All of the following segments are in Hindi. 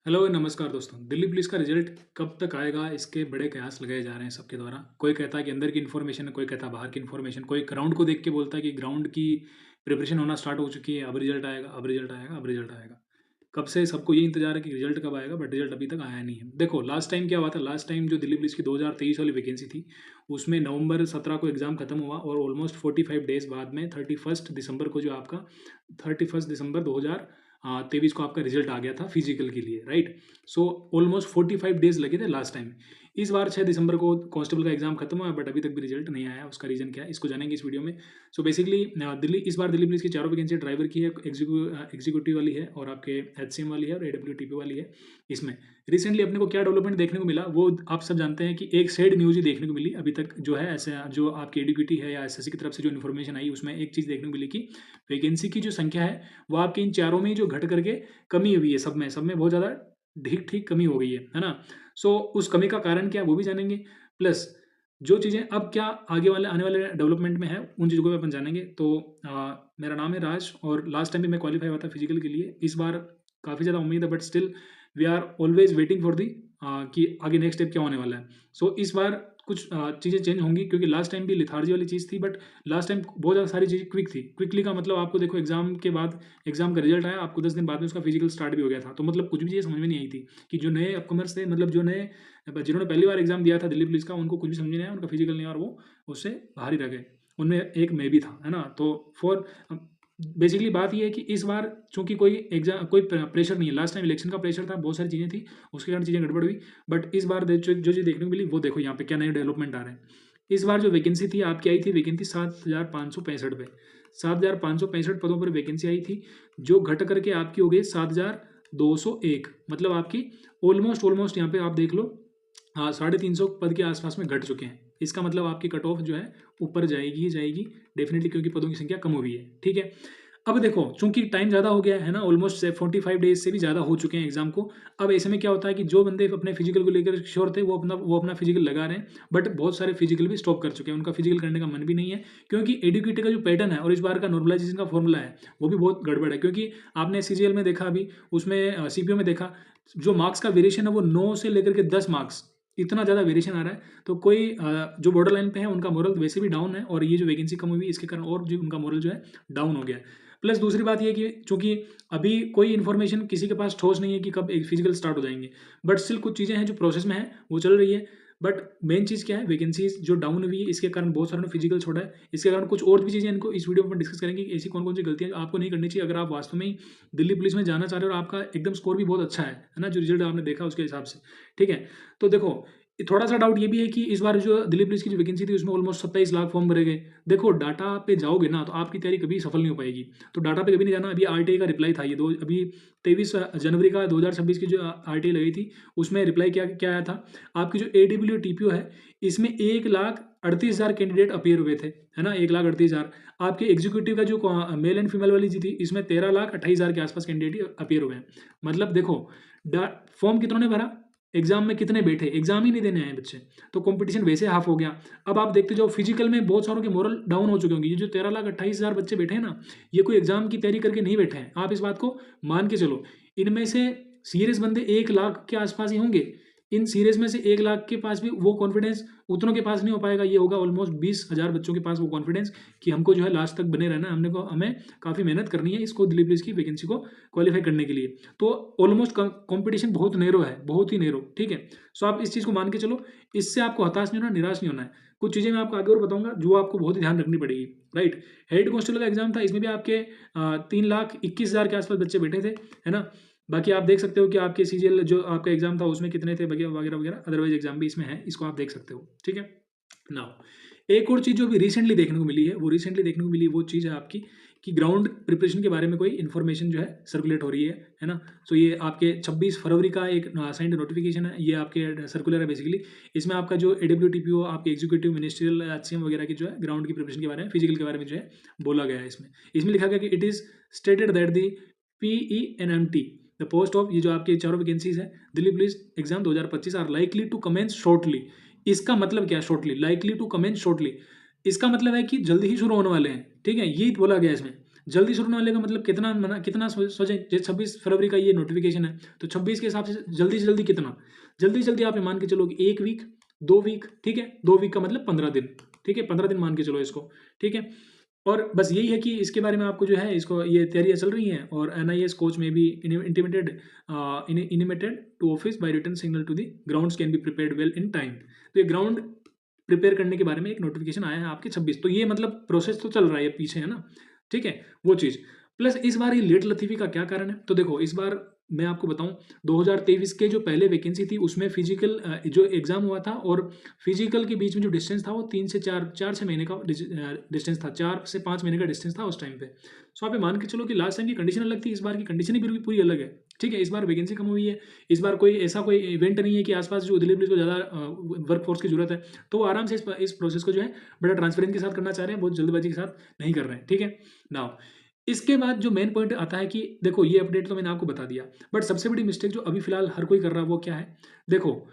हेलो नमस्कार दोस्तों। दिल्ली पुलिस का रिजल्ट कब तक आएगा, इसके बड़े कयास लगाए जा रहे हैं सबके द्वारा। कोई कहता है कि अंदर की इन्फॉर्मेशन है, कोई कहता है बाहर की इन्फॉर्मेशन, कोई ग्राउंड को देख के बोलता है कि ग्राउंड की प्रिपरेशन होना स्टार्ट हो चुकी है, अब रिजल्ट आएगा, अब रिजल्ट आएगा, अब रिजल्ट आएगा। कब से सबको ये इंतजार है कि रिजल्ट कब आएगा, बट रिजल्ट अभी तक आया नहीं है। देखो लास्ट टाइम क्या हुआ था, लास्ट टाइम जो दिल्ली पुलिस की 2023 वाली वैकेंसी थी, उसमें नवंबर 17 को एग्जाम खत्म हुआ और ऑलमोस्ट 45 डेज बाद में 31 दिसंबर को जो आपका 31 दिसंबर 2023 को आपका रिजल्ट आ गया था फिजिकल के लिए, राइट। सो ऑलमोस्ट 45 डेज लगे थे लास्ट टाइम। इस बार 6 दिसंबर को कांस्टेबल का एग्जाम खत्म हुआ, बट अभी तक भी रिजल्ट नहीं आया। उसका रीजन क्या है, इसको जानेंगे इस वीडियो में। सो बेसिकली दिल्ली इस बार दिल्ली पुलिस की चारों वैकेंसी ड्राइवर की है, एग्जीक्यूटिव वाली है और आपके एचसीएम वाली है और एडब्ल्यूटीपी वाली है। इसमें रिसेंटली अपने को क्या डेवलपमेंट देखने को मिला, वो आप सब जानते हैं कि एक सैड न्यूज़ ही देखने को मिली अभी तक जो है। ऐसे जो आपकी एडीक्यूटी है या एसएससी की तरफ से जो इन्फॉर्मेशन आई, उसमें एक चीज़ देखने को मिली कि वैकेंसी की जो संख्या है वो आपके इन चारों में ही जो घट करके कमी हुई है, सब में बहुत ज़्यादा ठीक ठीक कमी हो गई है ना। सो उस कमी का कारण क्या है वो भी जानेंगे। प्लस जो चीज़ें अब क्या आगे वाले आने वाले डेवलपमेंट में है, उन चीज़ों को भी अपन जानेंगे। तो मेरा नाम है राज और लास्ट टाइम भी मैं क्वालिफाई हुआ था फिजिकल के लिए। इस बार काफ़ी ज़्यादा उम्मीद है, but still we are always waiting for the कि आगे नेक्स्ट स्टेप क्या होने वाला है। सो इस बार कुछ चीज़ें चेंज होंगी, क्योंकि लास्ट टाइम भी लिथार्जी वाली चीज़ थी, बट लास्ट टाइम बहुत ज़्यादा सारी चीज़ें क्विक थी। क्विकली का मतलब आपको देखो, एग्जाम के बाद एग्जाम का रिजल्ट आया, आपको 10 दिन बाद में उसका फिजिकल स्टार्ट भी हो गया था। तो मतलब कुछ भी चीज़ समझ में नहीं आई थी कि जो नए अपकमर्स थे, मतलब जो नए जिन्होंने पहली बार एग्जाम दिया था दिल्ली पुलिस का, उनको कुछ भी समझ नहीं आया, उनका फिजिकल नहीं आया और वो उससे बाहर ही रह गए। उनमें एक मैं भी था, है ना। तो फॉर बेसिकली बात ये है कि इस बार चूंकि कोई एग्जाम कोई प्रेशर नहीं है। लास्ट टाइम इलेक्शन का प्रेशर था, बहुत सारी चीज़ें थी, उसके कारण चीज़ें गड़बड़ हुई। बट इस बार जो चीज़ देखने को मिली वो देखो, यहाँ पे क्या नए डेवलपमेंट आ रहे हैं। इस बार जो वैकेंसी थी आपकी आई थी, वैकेंसी 7,565 पे, 7,565 पदों पर वैकेंसी आई थी, जो घट करके आपकी हो गई 7,201। मतलब आपकी ऑलमोस्ट ऑलमोस्ट यहाँ पे आप देख लो, हाँ 350 पद के आसपास में घट चुके हैं। इसका मतलब आपकी कट ऑफ जो है ऊपर जाएगी ही जाएगी डेफिनेटली, क्योंकि पदों की संख्या कम हुई है, ठीक है। अब देखो चूंकि टाइम ज़्यादा हो गया है ना, ऑलमोस्ट 45 डेज से भी ज़्यादा हो चुके हैं एग्जाम को। अब ऐसे में क्या होता है कि जो बंदे अपने फिजिकल को लेकर श्योर थे, वो अपना फिजिकल लगा रहे हैं, बट बहुत सारे फिजिकल भी स्टॉप कर चुके हैं, उनका फिजिकल करने का मन भी नहीं है। क्योंकि एडुकेटी का जो पैटर्न है और इस बार का नॉर्मलाइजेशन का फॉर्मूला है, वो भी बहुत गड़बड़ है। क्योंकि आपने सीजीएल में देखा, अभी उसमें सीपीओ में देखा, जो मार्क्स का वेरिएशन है वो 9 से लेकर के 10 मार्क्स, इतना ज़्यादा वेरिएशन आ रहा है। तो कोई जो बॉर्डर लाइन पे है उनका मोरल वैसे भी डाउन है, और ये जो वैकेंसी कम हुई इसके कारण और जो उनका मोरल जो है डाउन हो गया है। प्लस दूसरी बात ये कि चूंकि अभी कोई इन्फॉर्मेशन किसी के पास ठोस नहीं है कि कब एक फिजिकल स्टार्ट हो जाएंगे, बट स्टिल कुछ चीज़ें हैं जो प्रोसेस में है, वो चल रही है। बट मेन चीज़ क्या है, वैकेंसीज जो डाउन हुई है इसके कारण बहुत सारे ने फिजिकल छोड़ा है। इसके कारण कुछ और भी चीज़ें इनको इस वीडियो में डिस्कस करेंगे कि ऐसी कौन कौन सी गलतियां आपको नहीं करनी चाहिए, अगर आप वास्तव में ही दिल्ली पुलिस में जाना चाह रहे हो और आपका एकदम स्कोर भी बहुत अच्छा है ना, जो रिजल्ट आपने देखा उसके हिसाब से, ठीक है। तो देखो थोड़ा सा डाउट ये भी है कि इस बार जो दिल्ली पुलिस की जो वैकेंसी थी उसमें ऑलमोस्ट 27 लाख फॉर्म भरे गए। देखो डाटा पे जाओगे ना तो आपकी तैयारी कभी सफल नहीं हो पाएगी। तो डाटा पे कभी नहीं जाना। अभी आरटीआई का रिप्लाई था, ये दो अभी 23 जनवरी का 2026 की जो आरटीआई लगी थी, उसमें रिप्लाई क्या क्या आया था। आपकी जो एडब्ल्यू टीपीओ है, इसमें 1,38,000 कैंडिडेट अपेयर हुए थे, है ना, 1,38,000। आपके एग्जीक्यूटिव का जो मेल एंड फीमेल वाली जी थी, इसमें 13,28,000 के आसपास कैंडिडेट अपेयर हुए हैं। मतलब देखो फॉर्म कितनों ने भरा, एग्जाम में कितने बैठे, एग्जाम ही नहीं देने आए बच्चे। तो कंपटीशन वैसे हाफ हो गया। अब आप देखते जाओ फिजिकल में बहुत सारों के मोरल डाउन हो चुके होंगे। ये जो 13,28,000 बच्चे बैठे हैं ना, ये कोई एग्जाम की तैयारी करके नहीं बैठे हैं, आप इस बात को मान के चलो। इनमें से सीरियस बंदे 1 लाख के आसपास ही होंगे। इन सीरीज में से 1 लाख के पास भी वो कॉन्फिडेंस उतनों के पास नहीं हो पाएगा। ये होगा ऑलमोस्ट 20,000 बच्चों के पास वो कॉन्फिडेंस कि हमको जो है लास्ट तक बने रहना है, हमें काफ़ी मेहनत करनी है इसको दिल्ली पुलिस की वैकेंसी को क्वालिफाई करने के लिए। तो ऑलमोस्ट कंपटीशन बहुत नेरो है, बहुत ही नेरो, ठीक है। सो आप इस चीज़ को मान के चलो। इससे आपको हताश नहीं होना, निराश नहीं होना है। कुछ चीज़ें मैं आपको आगे और बताऊंगा जो आपको बहुत ही ध्यान रखनी पड़ेगी, राइट। हेड कांस्टेबल का एग्जाम था, इसमें भी आपके 3,21,000 के आसपास बच्चे बैठे थे, है ना। बाकी आप देख सकते हो कि आपके सीजीएल जो आपका एग्जाम था उसमें कितने थे वगैरह वगैरह वगैरह। अदरवाइज एग्जाम भी इसमें है, इसको आप देख सकते हो, ठीक है। नाउ एक और चीज़ जो भी रिसेंटली देखने को मिली है, वो रिसेंटली देखने को मिली वो चीज़ है आपकी कि ग्राउंड प्रिपरेशन के बारे में कोई इन्फॉर्मेशन जो है सर्कुलेट हो रही है ना। सो ये आपके 26 फरवरी का एक साइंड नोटिफिकेशन है, ये आपके सर्कुलर है बेसिकली। इसमें आपका जो एडब्ल्यूटीपीओ, आपके एग्जीक्यूटिव मिनिस्ट्रियल एचसीएम वगैरह की जो है ग्राउंड की प्रिपरेशन के बारे में, फिजिकल के बारे में जो है बोला गया है। इसमें लिखा गया कि it is stated that the PENMT the post of, ये जो आपके चारों वैकेंसीज है Delhi police exam 2025 are likely to commence shortly. इसका मतलब क्या है shortly, likely to commence shortly, इसका मतलब है कि जल्दी ही शुरू होने वाले हैं, ठीक है। ये बोला गया है इसमें। जल्दी शुरू ना होने का मतलब कितना सोचें, जैसे 26 फरवरी का ये नोटिफिकेशन है, तो 26 के हिसाब से जल्दी से जल्दी कितना, जल्दी से जल्दी आप ये मान के चलो कि 1 वीक, 2 वीक, ठीक है, 2 वीक का मतलब 15 दिन, ठीक है, 15 दिन मान के चलो इसको, ठीक है। और बस यही है कि इसके बारे में आपको जो है इसको ये तैयारियां चल रही हैं, और एनआईएस कोच में भी intimated to office by written signal to the grounds can be prepared well in time. तो ये ग्राउंड प्रिपेयर करने के बारे में एक नोटिफिकेशन आया है आपके 26, तो ये मतलब प्रोसेस तो चल रहा है ये पीछे, है ना, ठीक है, वो चीज़। प्लस इस बार ये लेट लतीफ़ी का क्या कारण है? तो देखो इस बार मैं आपको बताऊँ, 2023 के जो पहले वैकेंसी थी उसमें फिजिकल जो एग्ज़ाम हुआ था और फिजिकल के बीच में जो डिस्टेंस था वो 3 से 4 से महीने का डिस्टेंस था, 4 से 5 महीने का डिस्टेंस था उस टाइम पे। सो आप ये मान के चलो कि लास्ट टाइम की कंडीशन अलग थी, इस बार की कंडीशन ही पूरी पूरी अलग है, ठीक है। इस बार वैकेंसी कम हुई है, इस बार कोई इवेंट नहीं है कि आसपास जो दिल्ली पुलिस को ज़्यादा वर्क फोर्स की जरूरत है, तो वो आराम से इस प्रोसेस को जो है बड़ा ट्रांसपेरेंट के साथ करना चाह रहे हैं, बहुत जल्दबाजी के साथ नहीं कर रहे हैं, ठीक है। नाउ इसके बाद जो मेन पॉइंट आता है कि देखो ये अपडेट तो मैंने आपको बता दिया, बट सबसे बड़ी मिस्टेक जो अभी फिलहाल हर कोई कर रहा है वो क्या है? देखो,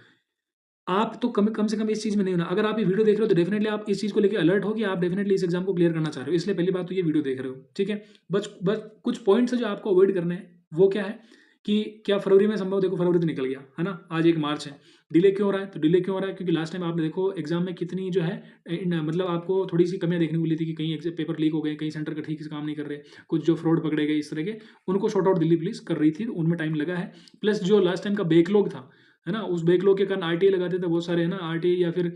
आप तो कम कम से कम इस चीज़ में नहीं होना। अगर आप ये वीडियो देख रहे हो तो डेफिनेटली आप इस चीज़ को लेके अलर्ट हो कि आप डेफिनेटली इस एग्जाम को क्लियर करना चाह रहे हो, इसलिए पहली बात तो ये वीडियो देख रहे हो, ठीक है। बस बस कुछ पॉइंट्स है जो आपको अवॉइड करने हैं, वो क्या है कि क्या फरवरी में संभव, देखो फरवरी तो निकल गया है ना, आज 1 मार्च है। डिले क्यों हो रहा है? तो डिले क्यों हो रहा है क्योंकि लास्ट टाइम आपने देखो एग्जाम में कितनी जो है मतलब आपको थोड़ी सी कमियां देखने को मिली थी कि कहीं पेपर लीक हो गए, कहीं सेंटर का ठीक से काम नहीं कर रहे, कुछ जो फ्रॉड पकड़े गए इस तरह के, उनको शॉर्ट आउट दिल्ली पुलिस कर रही थी, उनमें टाइम लगा है। प्लस जो लास्ट टाइम का बैकलॉग था, है ना, उस बैकलॉग के कारण आरटीआई लगाते थे बहुत सारे, है ना, आरटीआई या फिर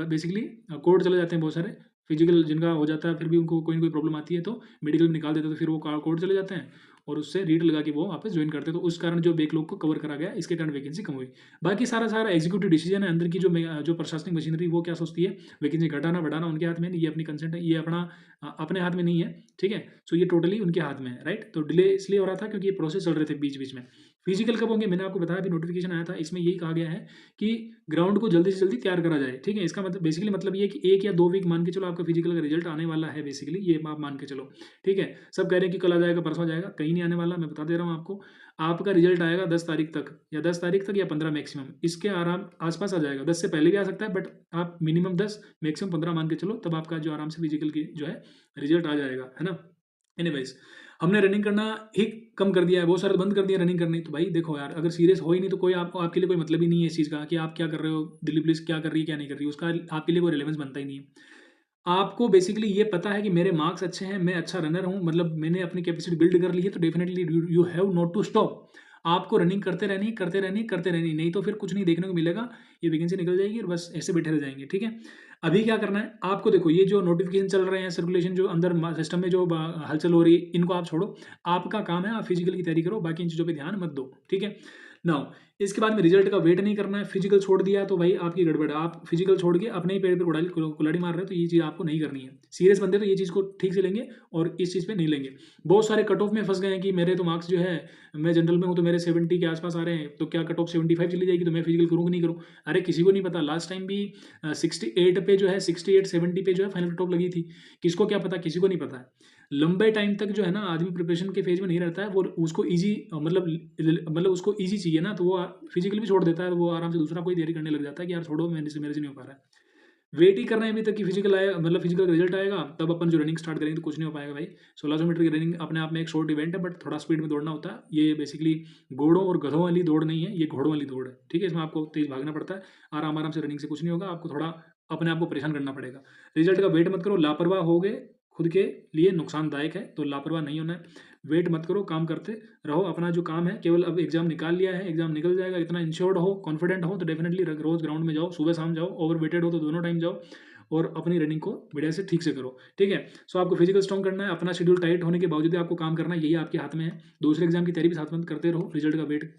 बेसिकली कोर्ट चले जाते हैं बहुत सारे, फिजिकल जिनका हो जाता है फिर भी उनको कोई ना कोई प्रॉब्लम आती है तो मेडिकल में निकाल देते हैं, तो फिर वो कोर्ट चले जाते हैं और उससे रीट लगा के वो वापस ज्वाइन करते हैं, तो उस कारण जो बैकलॉग को कवर करा गया इसके कारण वैकेंसी कम हुई। बाकी सारा सारा एग्जीक्यूटिव डिसीजन है, अंदर की जो प्रशासनिक मशीनरी वो क्या सोचती है, वैकेंसी घटाना बढ़ाना उनके हाथ में नहीं, ये अपनी कंसेंट है, ये अपने हाथ में नहीं है, ठीक है। सो ये टोटली उनके हाथ में है, राइट। तो डिले इसलिए हो रहा था क्योंकि ये प्रोसेस चल रहे थे बीच बीच में। फिजिकल कब होंगे मैंने आपको बताया, अभी नोटिफिकेशन आया था, इसमें यही कहा गया है कि ग्राउंड को जल्दी से जल्दी तैयार करा जाए, ठीक है। इसका मतलब बेसिकली मतलब ये है कि 1 या 2 वीक मान के चलो आपका फिजिकल का रिजल्ट आने वाला है, बेसिकली ये आप मान के चलो, ठीक है। सब कह रहे हैं कि कल आ जाएगा, परसों आ जाएगा, कहीं नहीं आने वाला, मैं बता दे रहा हूँ आपको। आपका रिजल्ट आएगा 10 तारीख तक, या 10 तारीख तक या 15 मैक्सिमम, इसके आराम आसपास आ जाएगा, 10 से पहले भी आ सकता है, बट आप मिनिमम 10 मैक्सिमम 15 मान के चलो, तब आपका जो आराम से फिजिकल की जो है रिजल्ट आ जाएगा, है ना। एनीवेज, हमने रनिंग करना ही कम कर दिया है, बहुत सारे बंद कर दिया रनिंग करनी, तो भाई देखो यार, अगर सीरियस हो ही नहीं तो कोई आपको, आपके लिए कोई मतलब ही नहीं है इस चीज़ का कि आप क्या कर रहे हो, दिल्ली पुलिस क्या कर रही है क्या नहीं कर रही है, उसका आपके लिए कोई रिलेवेंस बनता ही नहीं है। आपको बेसिकली ये पता है कि मेरे मार्क्स अच्छे हैं, मैं अच्छा रनर हूँ, मतलब मैंने अपनी कैपेसिटी बिल्ड कर ली है, तो definitely you have not to stop. आपको रनिंग करते रहनी करते रहनी करते रहनी, नहीं तो फिर कुछ नहीं देखने को मिलेगा, ये वैकेंसी निकल जाएगी और बस ऐसे बैठे रह जाएंगे, ठीक है। अभी क्या करना है आपको, देखो ये जो नोटिफिकेशन चल रहे हैं, सर्कुलेशन जो अंदर सिस्टम में जो हलचल हो रही है, इनको आप छोड़ो। आपका काम है आप फिजिकल की तैयारी करो, बाकी इन चीज़ों पर ध्यान मत दो, ठीक है। नाउ इसके बाद में रिजल्ट का वेट नहीं करना है, फिजिकल छोड़ दिया तो भाई आपकी गड़बड़ है, आप फिजिकल छोड़ के अपने ही पेड़ पे कुल्हाड़ी मार रहे हो, तो ये चीज़ आपको नहीं करनी है। सीरियस बंदे तो ये चीज़ को ठीक से लेंगे और इस चीज़ पे नहीं लेंगे। बहुत सारे कट ऑफ में फंस गए हैं कि मेरे तो मार्क्स जो है, मैं जनरल में हूँ तो मेरे 70 के आसपास आ रहे हैं, तो क्या कट ऑफ 75 चली जाएगी तो मैं फिजिकल करूँ कि नहीं करूँ? अरे किसी को नहीं पता, लास्ट टाइम भी 68 पे जो है, 68-70 पे जो है फाइनल कट ऑफ लगी थी, किसको क्या पता, किसी को नहीं पता है। लंबे टाइम तक जो है ना आदमी प्रिपरेशन के फेज में नहीं रहता है, वो उसको ईजी मतलब उसको ईजी चाहिए ना, तो वो फिजिकल भी छोड़ देता है, तो वो आराम से दूसरा कोई तैयारी करने लग जाता है कि यार छोड़ो, मेरे से नहीं हो पा रहा है। वेट ही करना है अभी तक कि फिजिकल आएगा, मतलब फिजिकल रिजल्ट आएगा तब अपन जो रनिंग स्टार्ट करेंगे, तो कुछ नहीं हो पाएगा भाई। 1600 मीटर की रनिंग अपने आप में एक शॉर्ट इवेंट है, बट थोड़ा स्पीड में दौड़ना होता है। ये बेसिकली घोड़ों और गधों वाली दौड़ नहीं है, ये घोड़ों वाली दौड़ है, ठीक है। इसमें आपको तेज भागना पड़ता है, आराम आराम से रनिंग से कुछ नहीं होगा, आपको थोड़ा अपने आप को परेशान करना पड़ेगा। रिजल्ट का वेट मत करो, लापरवाह हो गए खुद के लिए नुकसानदायक है, तो लापरवाह नहीं होना है। वेट मत करो, काम करते रहो अपना जो काम है, केवल अब एग्जाम निकाल लिया है, एग्जाम निकल जाएगा, इतना इंश्योर्ड हो, कॉन्फिडेंट हो, तो डेफिनेटली रोज ग्राउंड में जाओ, सुबह शाम जाओ, ओवर वेटेड हो तो दोनों टाइम जाओ, और अपनी रनिंग को बढ़िया से ठीक से करो, ठीक है। सो आपको फिजिकल स्ट्रॉन्ग करना है, अपना शेड्यूल टाइट होने के बावजूद भी आपको काम करना है, यही आपके हाथ में है। दूसरे एग्जाम की तैयारी भी साथ में करते रहो, रिजल्ट का वेट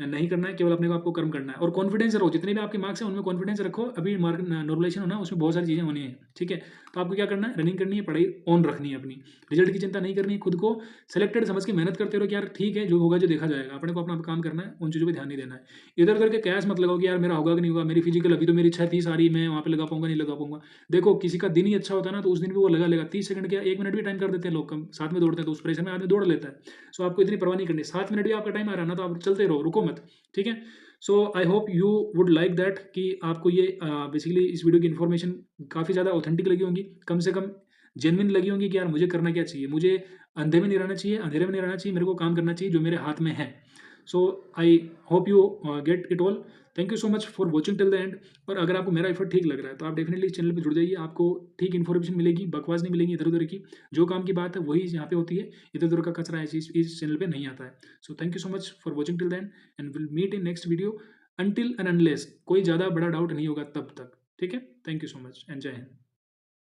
नहीं करना है, केवल अपने को आपको कर्म करना है, और कॉन्फिडेंस रहो, जितने भी आपके मार्क्स हैं उनमें कॉन्फिडेंस रखो। अभी मार्क नॉर्मलाइजेशन होना है, उसमें बहुत सारी चीज़ें होनी है, ठीक है। तो आपको क्या करना है, रनिंग करनी है, पढ़ाई ऑन रखनी है अपनी, रिजल्ट की चिंता नहीं करनी है, खुद को सेलेक्टेड समझ के मेहनत करते रहो कि यार ठीक है, जो होगा जो देखा जाएगा, अपने को अपना काम करना है, उन चीज़ों पर ध्यान नहीं देना है। इधर उधर के कयास मत लगाओ कि यार मेरा होगा कि नहीं होगा, मेरी फिजिकल अभी तो मेरी 36 आ रही, मैं वहाँ पे लगा पाऊंगा नहीं लगा पाऊंगा। देखो किसी का दिन ही अच्छा होता है ना, तो उस दिन भी वो लगा लेगा, 30 सेकंड क्या 1 मिनट भी टाइम कर देते हैं लोग, कम साथ में दौड़ते हैं, तो उस प्रेशर में आदमी दौड़ लेता है। सो आपको इतनी परवाह नहीं करनी, 7 मिनट भी आपका टाइम आ रहा है ना, तो आप चलते रहो, रुको मत, ठीक है। So I hope you would like that कि आपको ये बेसिकली इस वीडियो की इन्फॉर्मेशन काफ़ी ज़्यादा ऑथेंटिक लगी होंगी, कम से कम जेन्युइन लगी होंगी कि यार मुझे करना क्या चाहिए, मुझे अंधे में नहीं रहना चाहिए, अंधेरे में नहीं रहना चाहिए, मेरे को काम करना चाहिए जो मेरे हाथ में है। So I hope you get it all. Thank you so much for watching till the end. और अगर आपको मेरा एफर्ट ठीक लग रहा है तो आप डेफिनेटली इस चैनल पे जुड़ जाइए, आपको ठीक इन्फॉर्मेशन मिलेगी, बकवास नहीं मिलेगी इधर-उधर की। जो काम की बात है वही यहाँ पे होती है, इधर-उधर का कचरा ऐसे इस चैनल पे नहीं आता है। So thank you so much for watching till the end and will meet in next video until and unless कोई ज़्यादा बड़ा डाउट नहीं होगा तब तक। ठीक है? Thank you so much and जय हिंद।